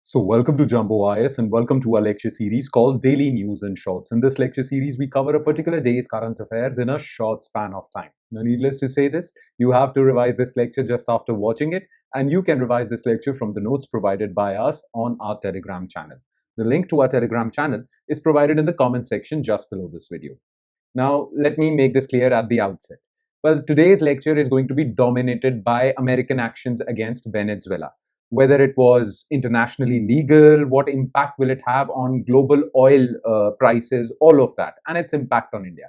So welcome to Jumbo IS and welcome to our lecture series called Daily News in Shorts. In this lecture series, we cover a particular day's current affairs in a short span of time. Now, needless to say this, you have to revise this lecture just after watching it, and you can revise this lecture from the notes provided by us on our Telegram channel. The link to our Telegram channel is provided in the comment section just below this video. Now, let me make this clear at the outset. Well, today's lecture is going to be dominated by American actions against Venezuela. Whether it was internationally legal, what impact will it have on global oil prices, all of that, and its impact on India.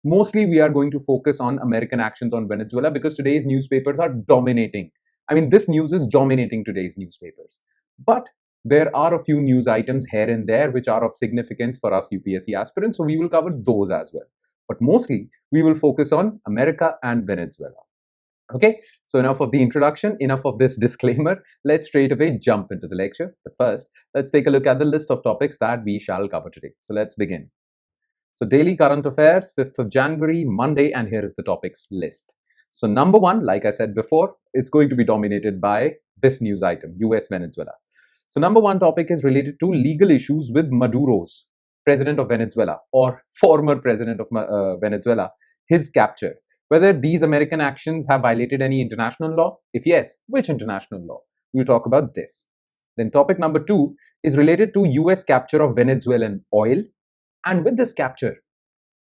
Mostly, we are going to focus on American actions on Venezuela because today's newspapers are dominating. I mean, this news is dominating today's newspapers. But there are a few news items here and there which are of significance for us UPSC aspirants, so we will cover those as well. But mostly, we will focus on America and Venezuela. Okay, so enough of the introduction, enough of this disclaimer. Let's straight away jump into the lecture. But first, let's take a look at the list of topics that we shall cover today. So let's begin. So daily current affairs, 5th of January, Monday, and here is the topics list. So number one, like I said before, it's going to be dominated by this news item, US Venezuela. So number one topic is related to legal issues with Maduro's president of Venezuela or former president of Venezuela, his capture. Whether these American actions have violated any international law? If yes, which international law? We'll talk about this. Then topic number two is related to US capture of Venezuelan oil. And with this capture,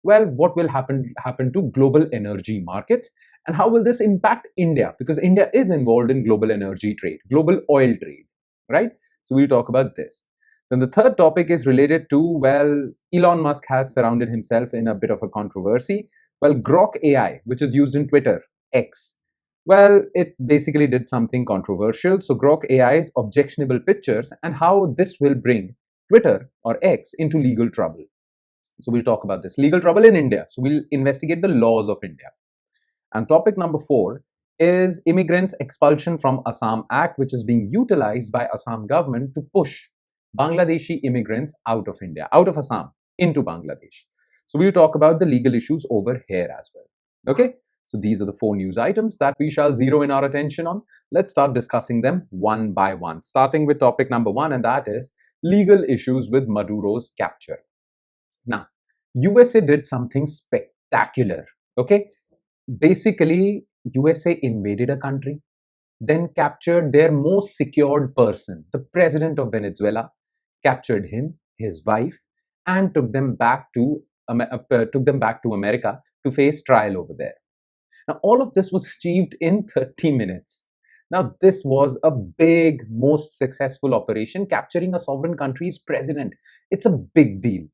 well, what will happen to global energy markets? And how will this impact India? Because India is involved in global energy trade, global oil trade, right? So we'll talk about this. Then the third topic is related to, well, Elon Musk has surrounded himself in a bit of a controversy. Well, Grok AI, which is used in Twitter, X, well, it basically did something controversial. So Grok AI's objectionable pictures and how this will bring Twitter or X into legal trouble. So we'll talk about this. Legal trouble in India. So we'll investigate the laws of India. And topic number four is Immigrants Expulsion from Assam Act, which is being utilized by Assam government to push Bangladeshi immigrants out of India, out of Assam, into Bangladesh. So we'll talk about the legal issues over here as well. Okay, so these are the four news items that we shall zero in our attention on. Let's start discussing them one by one, starting with topic number one, and that is legal issues with Maduro's capture. Now, USA did something spectacular. Okay, basically, USA invaded a country, then captured their most secured person, the president of Venezuela, captured him, his wife, and took them back to America to face trial over there. Now, all of this was achieved in 30 minutes. Now, this was a big, most successful operation, capturing a sovereign country's president. It's a big deal.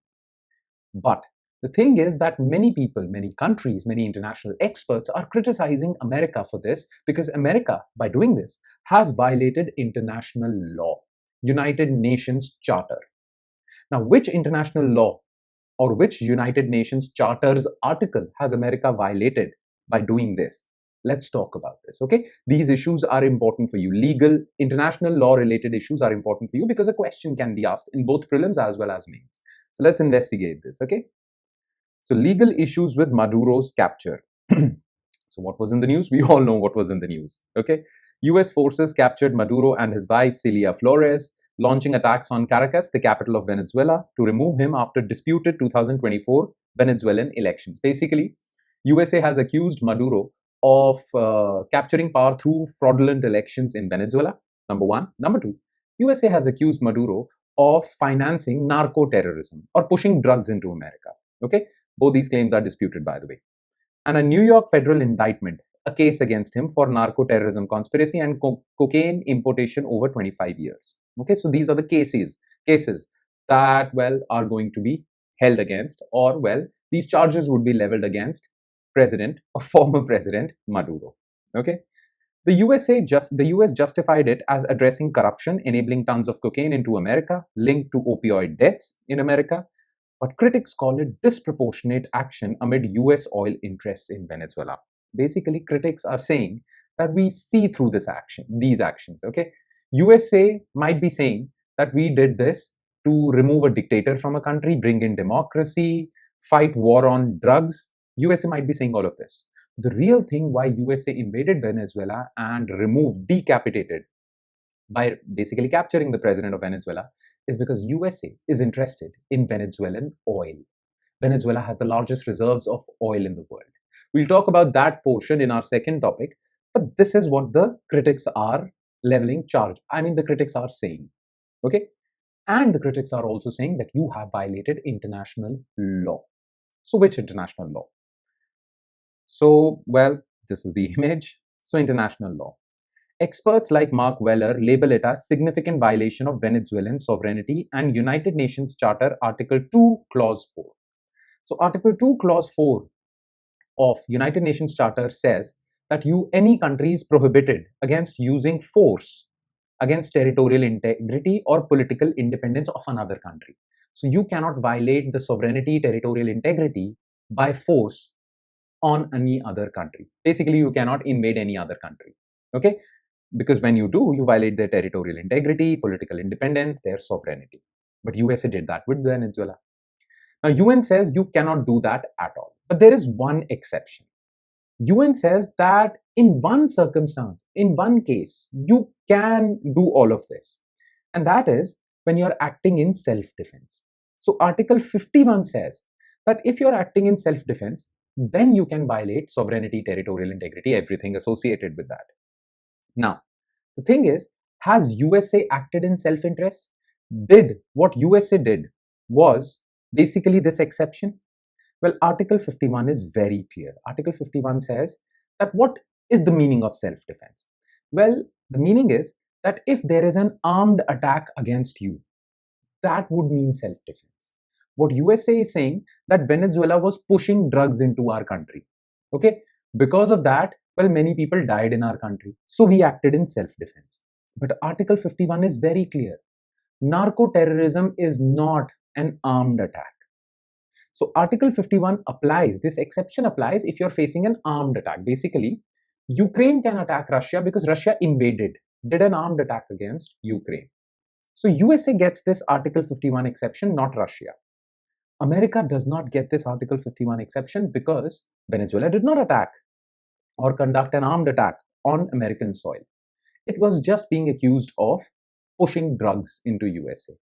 But the thing is that many people, many countries, many international experts are criticizing America for this because America, by doing this, has violated international law, United Nations Charter. Now, which international law or which United Nations Charter's article has America violated by doing this? Let's talk about this, okay? These issues are important for you. Legal, international law-related issues are important for you because a question can be asked in both prelims as well as mains. So let's investigate this, okay? So legal issues with Maduro's capture. So what was in the news? We all know what was in the news, okay? US forces captured Maduro and his wife, Celia Flores, launching attacks on Caracas, the capital of Venezuela, to remove him after disputed 2024 Venezuelan elections. Basically, USA has accused Maduro of capturing power through fraudulent elections in Venezuela, number one. Number two, USA has accused Maduro of financing narco-terrorism or pushing drugs into America, okay? Both these claims are disputed, by the way. And a New York federal indictment, a case against him for narco-terrorism conspiracy and cocaine importation over 25 years. Okay, so these are the cases that, well, are going to be held against, or, well, these charges would be leveled against president or former president Maduro. Okay, the US justified it as addressing corruption, enabling tons of cocaine into America, linked to opioid deaths in America. But critics call it disproportionate action amid US oil interests in Venezuela. Basically, critics are saying that we see through these actions, okay? USA might be saying that we did this to remove a dictator from a country, bring in democracy, fight war on drugs. USA might be saying all of this. The real thing why USA invaded Venezuela and decapitated by basically capturing the president of Venezuela is because USA is interested in Venezuelan oil. Venezuela has the largest reserves of oil in the world. We'll talk about that portion in our second topic, but this is what the critics are leveling charge. I mean, the critics are saying, okay? And the critics are also saying that you have violated international law. So which international law? So, well, this is the image. So international law. Experts like Mark Weller label it as significant violation of Venezuelan sovereignty and United Nations Charter Article 2, Clause 4. So Article 2, Clause 4 of United Nations Charter says that any country is prohibited against using force against territorial integrity or political independence of another country. So you cannot violate the sovereignty, territorial integrity by force on any other country. Basically, you cannot invade any other country. Okay? Because when you do, you violate their territorial integrity, political independence, their sovereignty. But USA did that with Venezuela. Now, UN says you cannot do that at all. But there is one exception. UN says that in one circumstance, in one case, you can do all of this. And that is when you're acting in self-defense. So Article 51 says that if you're acting in self-defense, then you can violate sovereignty, territorial integrity, everything associated with that. Now, the thing is, has USA acted in self-interest? What USA did was basically this exception? Well, Article 51 is very clear. Article 51 says that what is the meaning of self-defense? Well, the meaning is that if there is an armed attack against you, that would mean self-defense. What USA is saying that Venezuela was pushing drugs into our country. Okay? Because of that, well, many people died in our country. So we acted in self-defense. But Article 51 is very clear. Narco-terrorism is not an armed attack. So Article 51 applies, this exception applies if you're facing an armed attack. Basically, Ukraine can attack Russia because Russia did an armed attack against Ukraine. So USA gets this Article 51 exception, not Russia. America does not get this Article 51 exception because Venezuela did not attack or conduct an armed attack on American soil. It was just being accused of pushing drugs into USA.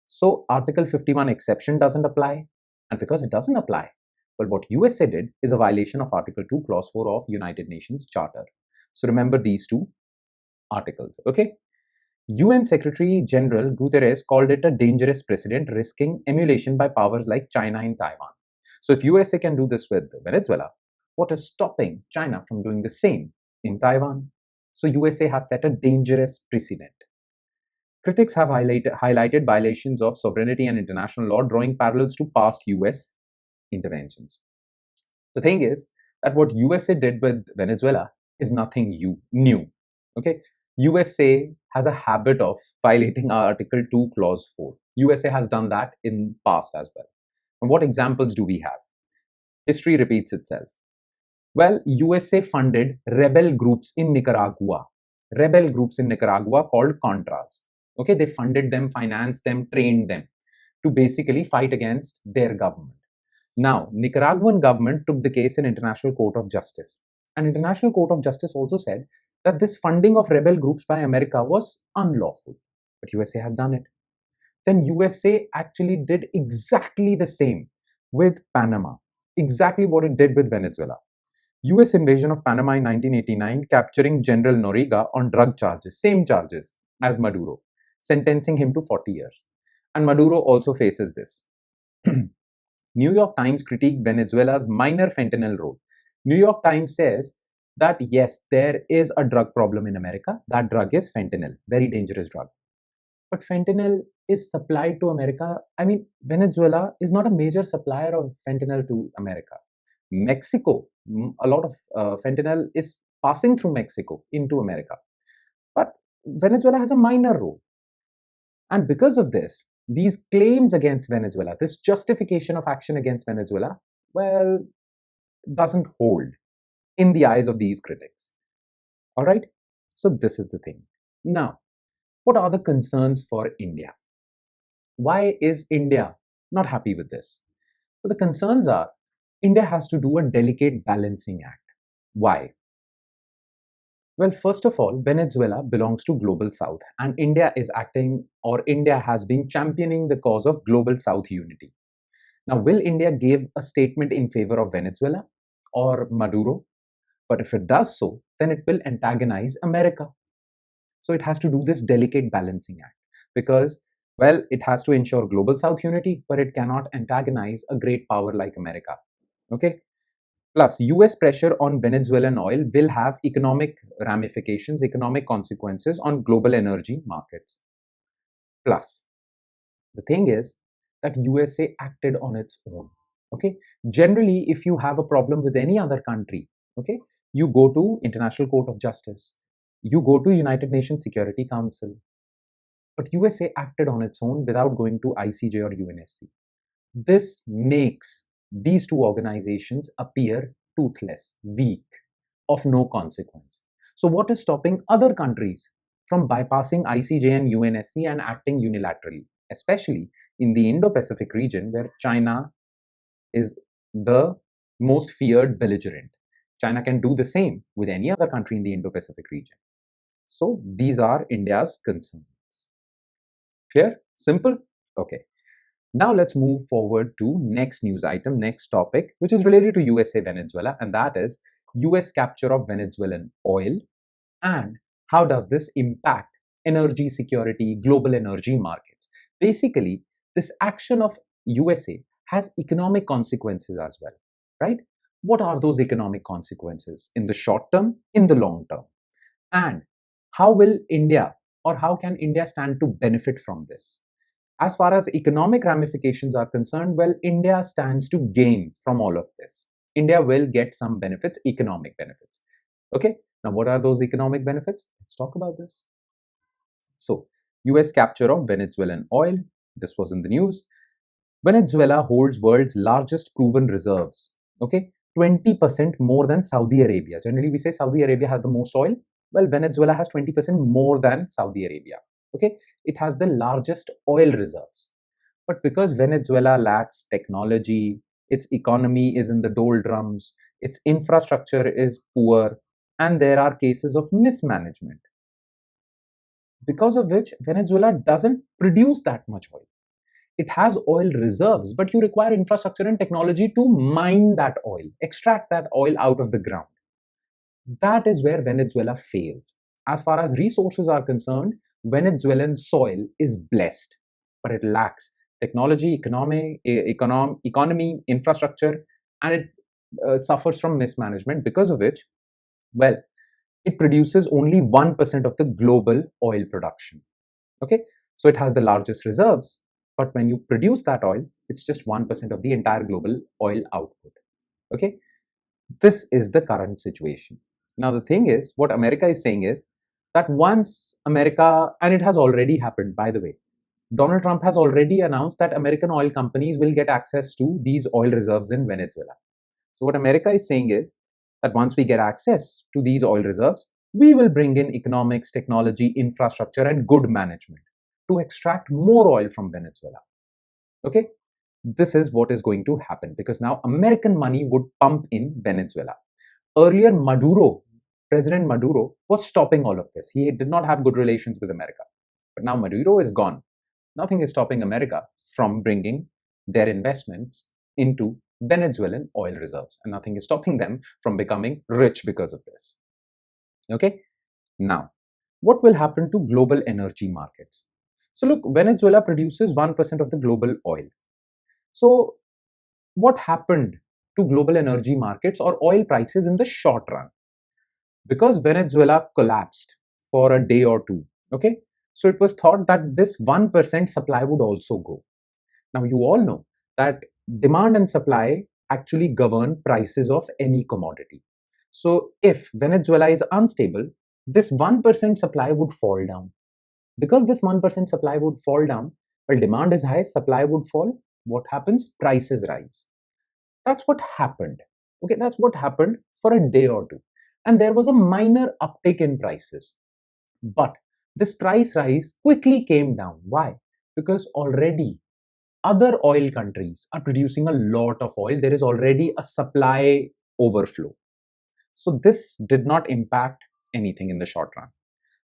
So Article 51 exception doesn't apply. And because it doesn't apply, well, what USA did is a violation of Article 2, Clause 4 of United Nations Charter. So remember these two articles, okay? UN Secretary General Guterres called it a dangerous precedent, risking emulation by powers like China and Taiwan. So if USA can do this with Venezuela, what is stopping China from doing the same in Taiwan? So USA has set a dangerous precedent. Critics have highlighted violations of sovereignty and international law, drawing parallels to past US interventions. The thing is that what USA did with Venezuela is nothing new. Okay, USA has a habit of violating Article 2, Clause 4. USA has done that in past as well. And what examples do we have? History repeats itself. Well, USA funded rebel groups in Nicaragua called Contras. Okay, they funded them, financed them, trained them to basically fight against their government. Now, Nicaraguan government took the case in International Court of Justice. And International Court of Justice also said that this funding of rebel groups by America was unlawful. But USA has done it. Then USA actually did exactly the same with Panama. Exactly what it did with Venezuela. US invasion of Panama in 1989, capturing General Noriega on drug charges, same charges as Maduro, sentencing him to 40 years. And Maduro also faces this. New York Times critiqued Venezuela's minor fentanyl role. New York Times says that yes, there is a drug problem in America. That drug is fentanyl, very dangerous drug. But fentanyl is supplied to America. I mean, Venezuela is not a major supplier of fentanyl to America. Mexico, a lot of fentanyl is passing through Mexico into America. But Venezuela has a minor role. And because of this, these claims against Venezuela, this justification of action against Venezuela, well, doesn't hold in the eyes of these critics. All right? So this is the thing. Now, what are the concerns for India? Why is India not happy with this? Well, the concerns are India has to do a delicate balancing act. Why? Well, first of all, Venezuela belongs to Global South, and India is acting, or India has been championing the cause of Global South unity. Now, will India give a statement in favor of Venezuela or Maduro? But if it does so, then it will antagonize America. So it has to do this delicate balancing act because, well, it has to ensure Global South unity, but it cannot antagonize a great power like America. Okay. Plus, US pressure on Venezuelan oil will have economic ramifications, economic consequences on global energy markets. Plus, the thing is that USA acted on its own. Okay. Generally, if you have a problem with any other country, okay, you go to International Court of Justice, you go to United Nations Security Council. But USA acted on its own without going to ICJ or UNSC. This makes these two organizations appear toothless, weak, of no consequence. So what is stopping other countries from bypassing ICJ and UNSC and acting unilaterally, especially in the Indo-Pacific region where China is the most feared belligerent? China can do the same with any other country in the Indo-Pacific region. So these are India's concerns. Clear? Simple? Okay. Now let's move forward to next news item, next topic, which is related to USA Venezuela, and that is US capture of Venezuelan oil and how does this impact energy security, global energy markets. Basically, this action of USA has economic consequences as well, right? What are those economic consequences in the short term, in the long term? And how will India or how can India stand to benefit from this? As far as economic ramifications are concerned, well, India stands to gain from all of this. India will get some benefits, economic benefits. Okay, now what are those economic benefits? Let's talk about this. So, US capture of Venezuelan oil. This was in the news. Venezuela holds world's largest proven reserves. Okay, 20% more than Saudi Arabia. Generally, we say Saudi Arabia has the most oil. Well, Venezuela has 20% more than Saudi Arabia. Okay, it has the largest oil reserves. But because Venezuela lacks technology, its economy is in the doldrums, its infrastructure is poor, and there are cases of mismanagement, because of which Venezuela doesn't produce that much oil. It has oil reserves, but you require infrastructure and technology to mine that oil, extract that oil out of the ground. That is where Venezuela fails. As far as resources are concerned, Venezuelan soil is blessed, but it lacks technology, economy, infrastructure, and it suffers from mismanagement, because of which, well, it produces only 1% of the global oil production. Okay, so it has the largest reserves, but when you produce that oil, it's just 1% of the entire global oil output. Okay, this is the current situation. Now, the thing is, what America is saying is that once America, and it has already happened, by the way, Donald Trump has already announced that American oil companies will get access to these oil reserves in Venezuela. So what America is saying is that once we get access to these oil reserves, we will bring in economics, technology, infrastructure, and good management to extract more oil from Venezuela. Okay, this is what is going to happen because now American money would pump in Venezuela. Earlier, President Maduro was stopping all of this. He did not have good relations with America. But now Maduro is gone. Nothing is stopping America from bringing their investments into Venezuelan oil reserves. And nothing is stopping them from becoming rich because of this. Okay? Now, what will happen to global energy markets? So look, Venezuela produces 1% of the global oil. So what happened to global energy markets or oil prices in the short run? Because Venezuela collapsed for a day or two, okay? So it was thought that this 1% supply would also go. Now you all know that demand and supply actually govern prices of any commodity. So if Venezuela is unstable, this 1% supply would fall down. Because this 1% supply would fall down, well, demand is high, supply would fall. What happens? Prices rise. That's what happened. Okay, that's what happened for a day or two. And there was a minor uptick in prices. But this price rise quickly came down. Why? Because already other oil countries are producing a lot of oil. There is already a supply overflow. So this did not impact anything in the short run.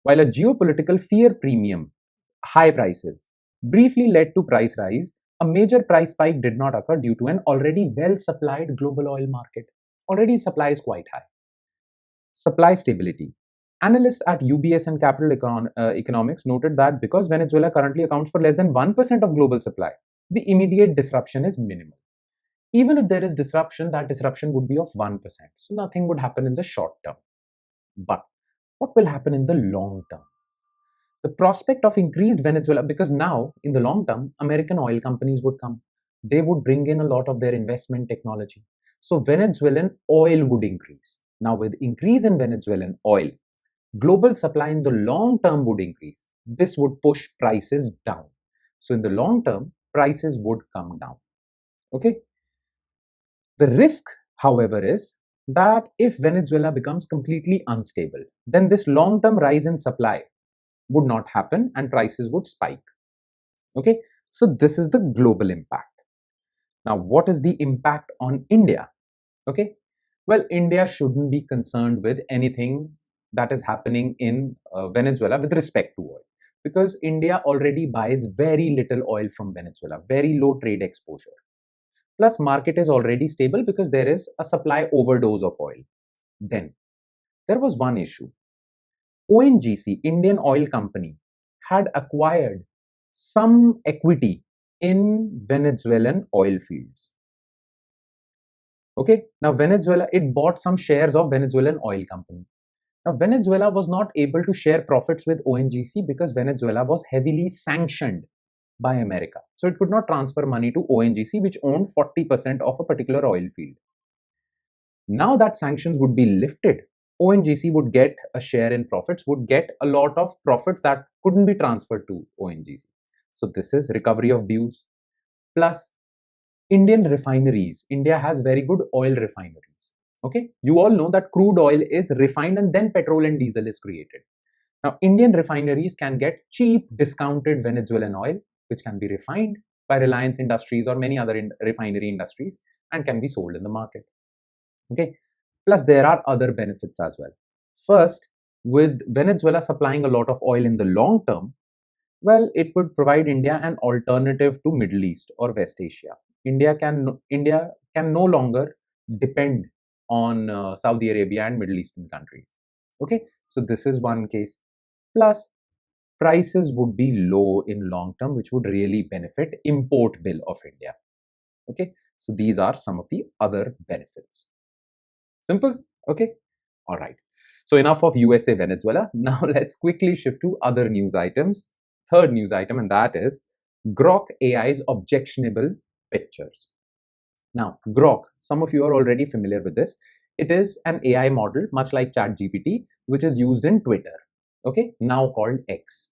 While a geopolitical fear premium, high prices, briefly led to price rise, a major price spike did not occur due to an already well-supplied global oil market. Already supply is quite high. Supply stability. Analysts at UBS and Capital Economics noted that because Venezuela currently accounts for less than 1% of global supply, the immediate disruption is minimal. Even if there is disruption, that disruption would be of 1%. So nothing would happen in the short term. But what will happen in the long term? The prospect of increased Venezuela, because now in the long term, American oil companies would come. They would bring in a lot of their investment technology. So Venezuelan oil would increase. Now with increase in Venezuelan oil, global supply in the long term would increase. This would push prices down. So in the long term, prices would come down. Okay. The risk, however, is that if Venezuela becomes completely unstable, then this long-term rise in supply would not happen and prices would spike. Okay, so this is the global impact. Now, what is the impact on India? Okay, well, India shouldn't be concerned with anything that is happening in Venezuela with respect to oil, because India already buys very little oil from Venezuela, very low trade exposure. Plus, market is already stable because there is a supply overdose of oil. Then, there was one issue. ONGC, Indian Oil Company, had acquired some equity in Venezuelan oil fields. Okay, now Venezuela, it bought some shares of Venezuelan Oil Company. Now, Venezuela was not able to share profits with ONGC because Venezuela was heavily sanctioned by America. So it could not transfer money to ONGC, which owned 40% of a particular oil field. Now that sanctions would be lifted, ONGC would get a share in profits, would get a lot of profits that couldn't be transferred to ONGC. So this is recovery of dues. Plus, Indian refineries. India has very good oil refineries. Okay, you all know that crude oil is refined and then petrol and diesel is created. Now, Indian refineries can get cheap, discounted Venezuelan oil, which can be refined by Reliance Industries or many other refinery industries and can be sold in the market. Okay. Plus, there are other benefits as well. First, with Venezuela supplying a lot of oil in the long term, well, it would provide India an alternative to Middle East or West Asia. India can no longer depend on Saudi Arabia and Middle Eastern countries. Okay, so this is one case. Plus, prices would be low in long term, which would really benefit import bill of India. Okay, so these are some of the other benefits. Simple. Okay, all right. So enough of USA Venezuela. Now let's quickly shift to other news items. Third news item, and that is Grok AI's objectionable pictures. Now, Grok, some of you are already familiar with this. It is an AI model, much like ChatGPT, which is used in Twitter. Okay, now called X.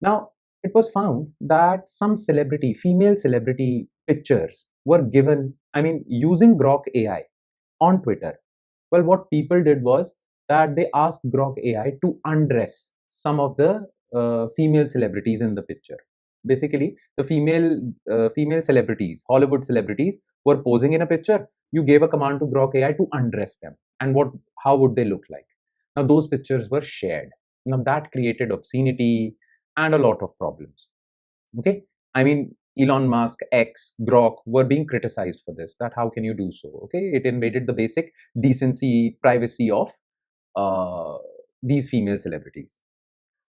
Now, it was found that some female celebrity pictures were given, using Grok AI on Twitter. Well, what people did was that they asked Grok AI to undress some of the female celebrities in the picture. Basically, the female celebrities, Hollywood celebrities, were posing in a picture. You gave a command to Grok AI to undress them. And how would they look like? Now, those pictures were shared. Now, that created obscenity and a lot of problems. Okay? Elon Musk, X, Grok were being criticized for this, that how can you do so? Okay? It invaded the basic decency, privacy of these female celebrities.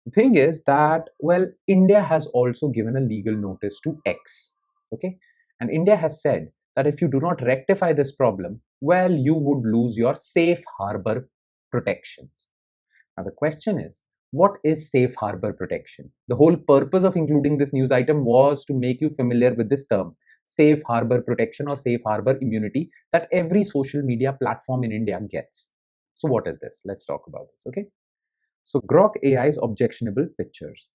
The thing is that, well, India has also given a legal notice to X. Okay? And India has said that if you do not rectify this problem, well, you would lose your safe harbor protections. Now, the question is, what is safe harbor protection? The whole purpose of including this news item was to make you familiar with this term, safe harbor protection or safe harbor immunity, that every social media platform in India gets. So what is this? Let's talk about this, okay? So Grok AI's objectionable pictures.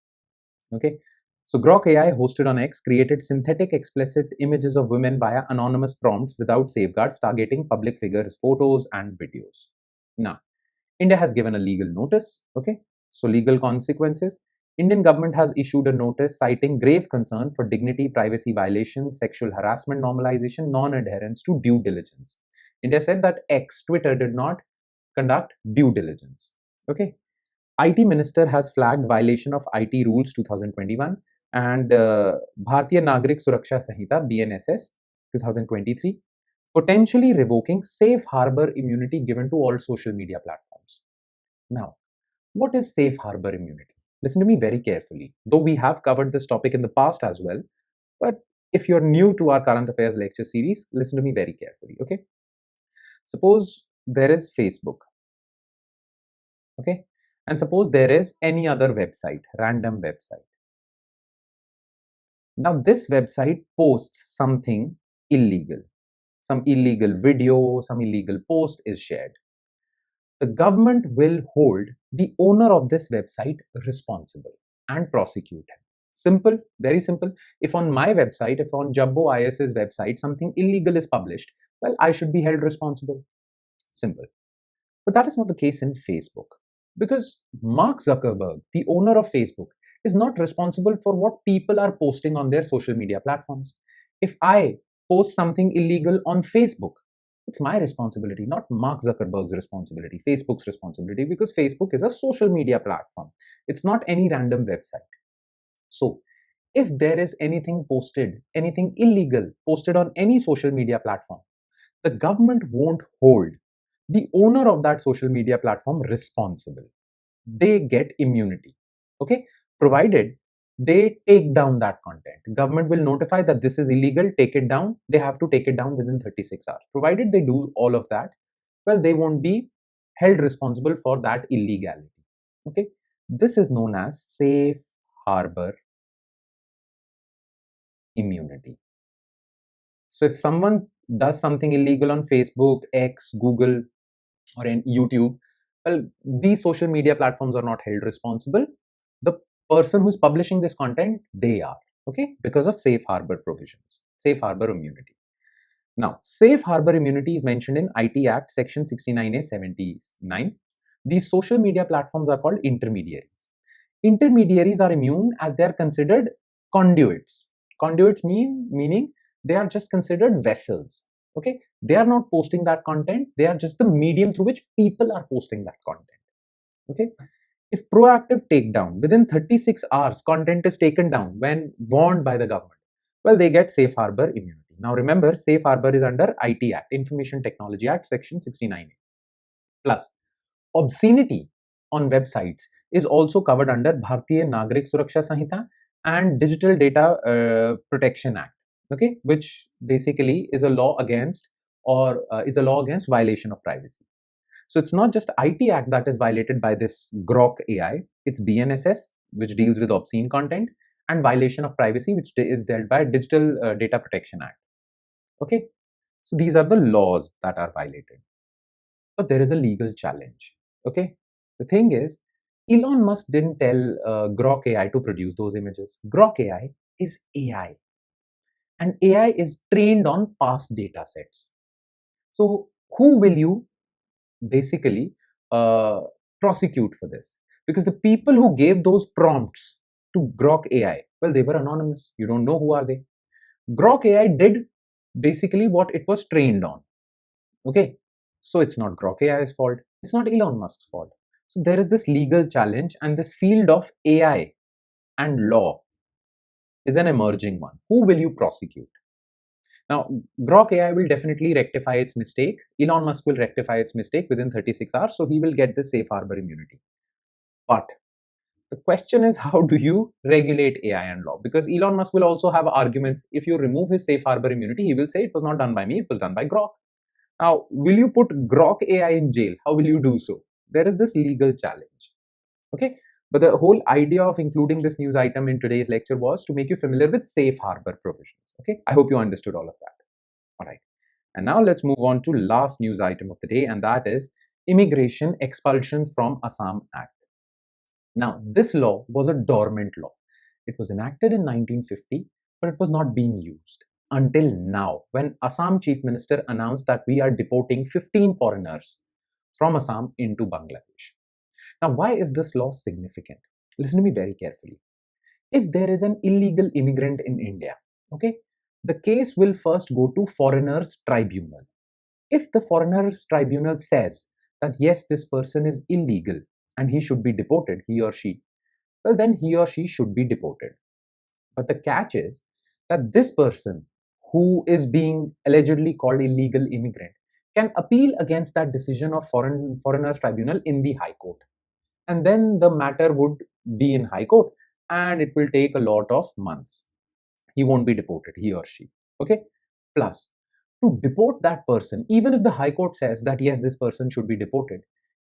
Okay, so Grok AI, hosted on X, created synthetic explicit images of women via anonymous prompts without safeguards, targeting public figures' photos and videos. Now, India has given a legal notice. Okay, so legal consequences. Indian government has issued a notice citing grave concern for dignity, privacy violations, sexual harassment normalization, non-adherence to due diligence. India said that X, Twitter, did not conduct due diligence. Okay, IT Minister has flagged violation of IT rules 2021 and Bharatiya Nagrik Suraksha Sanhita BNSS 2023, potentially revoking safe harbor immunity given to all social media platforms. Now, what is safe harbor immunity? Listen to me very carefully. Though we have covered this topic in the past as well, but if you're new to our current affairs lecture series, listen to me very carefully, okay? Suppose there is Facebook, okay? And suppose there is any other website, random website. Now this website posts something illegal. Some illegal video, some illegal post is shared. The government will hold the owner of this website responsible and prosecute him. Simple, very simple. If on my website, if on Jumbo IS's website, something illegal is published, well, I should be held responsible. Simple. But that is not the case in Facebook. Because Mark Zuckerberg, the owner of Facebook, is not responsible for what people are posting on their social media platforms. If I post something illegal on Facebook, it's my responsibility, not Mark Zuckerberg's responsibility, Facebook's responsibility, because Facebook is a social media platform. It's not any random website. So, if there is anything posted, anything illegal posted on any social media platform, the government won't hold the owner of that social media platform responsible. They get immunity, okay, provided they take down that content. Government will notify that this is illegal, take it down. They have to take it down within 36 hours. Provided they do all of that, well, they won't be held responsible for that illegality. Okay, this is known as safe harbor immunity. So if someone does something illegal on Facebook, X, Google, or in YouTube, well, these social media platforms are not held responsible. The person who's publishing this content, they are, okay, because of safe harbor provisions, safe harbor immunity. Now, safe harbor immunity is mentioned in IT Act section 69A 79. These social media platforms are called intermediaries. Intermediaries are immune as they are considered conduits. Conduits meaning they are just considered vessels. Okay, they are not posting that content. They are just the medium through which people are posting that content. Okay, if proactive takedown within 36 hours, content is taken down when warned by the government, well, they get safe harbor immunity. Now remember, safe harbor is under IT Act, Information Technology Act, section 69A. Plus, obscenity on websites is also covered under Bharatiya Nagrik Suraksha Sanhita and Digital Data Protection Act, okay, which basically is a law against violation of privacy. So it's not just IT Act that is violated by this Grok AI, it's BNSS, which deals with obscene content, and violation of privacy, which is dealt by Digital Data Protection Act. Okay, so these are the laws that are violated. But there is a legal challenge. Okay, the thing is, Elon Musk didn't tell Grok AI to produce those images. Grok AI is AI, and AI is trained on past data sets. So who will you basically prosecute for this? Because the people who gave those prompts to Grok AI, well, they were anonymous. You don't know who are they. Grok AI did basically what it was trained on. Okay, so it's not Grok AI's fault. It's not Elon Musk's fault. So there is this legal challenge, and this field of AI and law is an emerging one. Who will you prosecute? Now, Grok AI will definitely rectify its mistake. Elon Musk will rectify its mistake within 36 hours, so he will get the safe harbor immunity. But the question is, how do you regulate AI and law? Because Elon Musk will also have arguments. If you remove his safe harbor immunity, he will say it was not done by me, it was done by Grok. Now, will you put Grok AI in jail? How will you do so? There is this legal challenge. Okay, but the whole idea of including this news item in today's lecture was to make you familiar with safe harbor provisions. Okay, I hope you understood all of that. All right, and now let's move on to last news item of the day, and that is Immigration Expulsion from Assam Act. Now, this law was a dormant law. It was enacted in 1950, but it was not being used until now, when Assam Chief Minister announced that we are deporting 15 foreigners from Assam into Bangladesh. Now, why is this law significant? Listen to me very carefully. If there is an illegal immigrant in India, okay, the case will first go to Foreigners Tribunal. If the Foreigners Tribunal says that yes, this person is illegal, and he should be deported, he or she, well, then he or she should be deported. But the catch is that this person who is being allegedly called illegal immigrant can appeal against that decision of foreigners tribunal in the High Court. And then the matter would be in High Court and it will take a lot of months. He won't be deported, he or she. Okay. Plus, to deport that person, even if the High Court says that yes, this person should be deported,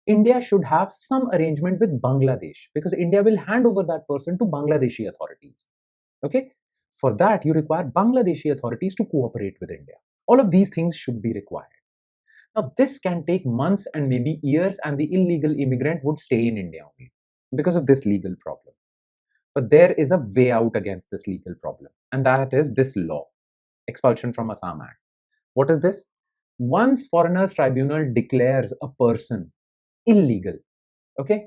India should have some arrangement with Bangladesh, because India will hand over that person to Bangladeshi authorities. Okay. For that, you require Bangladeshi authorities to cooperate with India. All of these things should be required. Now, this can take months and maybe years, and the illegal immigrant would stay in India only because of this legal problem. But there is a way out against this legal problem, and that is this law, Expulsion from Assam Act. What is this? Once Foreigners Tribunal declares a person illegal, okay,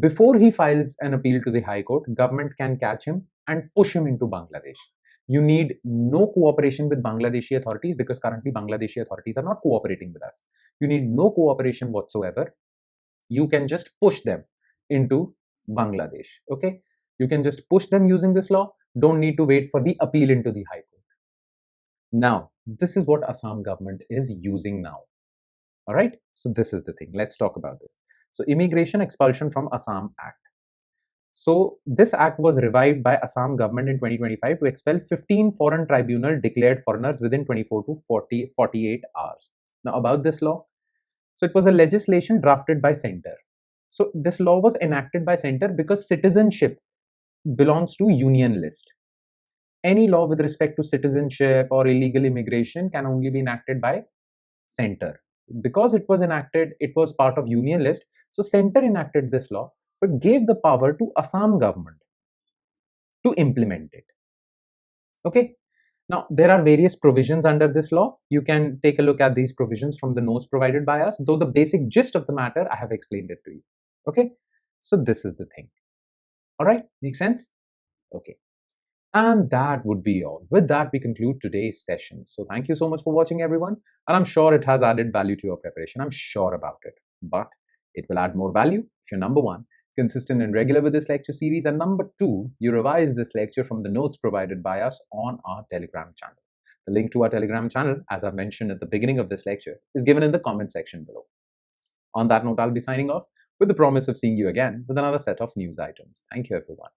before he files an appeal to the High Court, government can catch him and push him into Bangladesh. You need no cooperation with Bangladeshi authorities, because currently Bangladeshi authorities are not cooperating with us. You need no cooperation whatsoever. You can just push them into Bangladesh. Okay, you can just push them using this law. Don't need to wait for the appeal into the High Court. Now, this is what Assam government is using now. All right, so this is the thing. Let's talk about this. So, Immigration Expulsion from Assam Act. So, this act was revived by Assam government in 2025 to expel 15 foreign tribunal declared foreigners within 24 to 48 hours. Now, about this law, so it was a legislation drafted by Center. So, this law was enacted by Center because citizenship belongs to Union list. Any law with respect to citizenship or illegal immigration can only be enacted by Center. Because it was enacted, it was part of Union list. So, Center enacted this law, but gave the power to Assam government to implement it. Okay. Now, there are various provisions under this law. You can take a look at these provisions from the notes provided by us, though the basic gist of the matter, I have explained it to you. Okay. So, this is the thing. All right. Makes sense? Okay. And that would be all. With that, we conclude today's session. So, thank you so much for watching, everyone. And I'm sure it has added value to your preparation. I'm sure about it. But it will add more value if you're number one, consistent and regular with this lecture series, and number two, you revise this lecture from the notes provided by us on our Telegram channel. The link to our Telegram channel, as I've mentioned at the beginning of this lecture, is given in the comment section below. On that note, I'll be signing off with the promise of seeing you again with another set of news items. Thank you, everyone.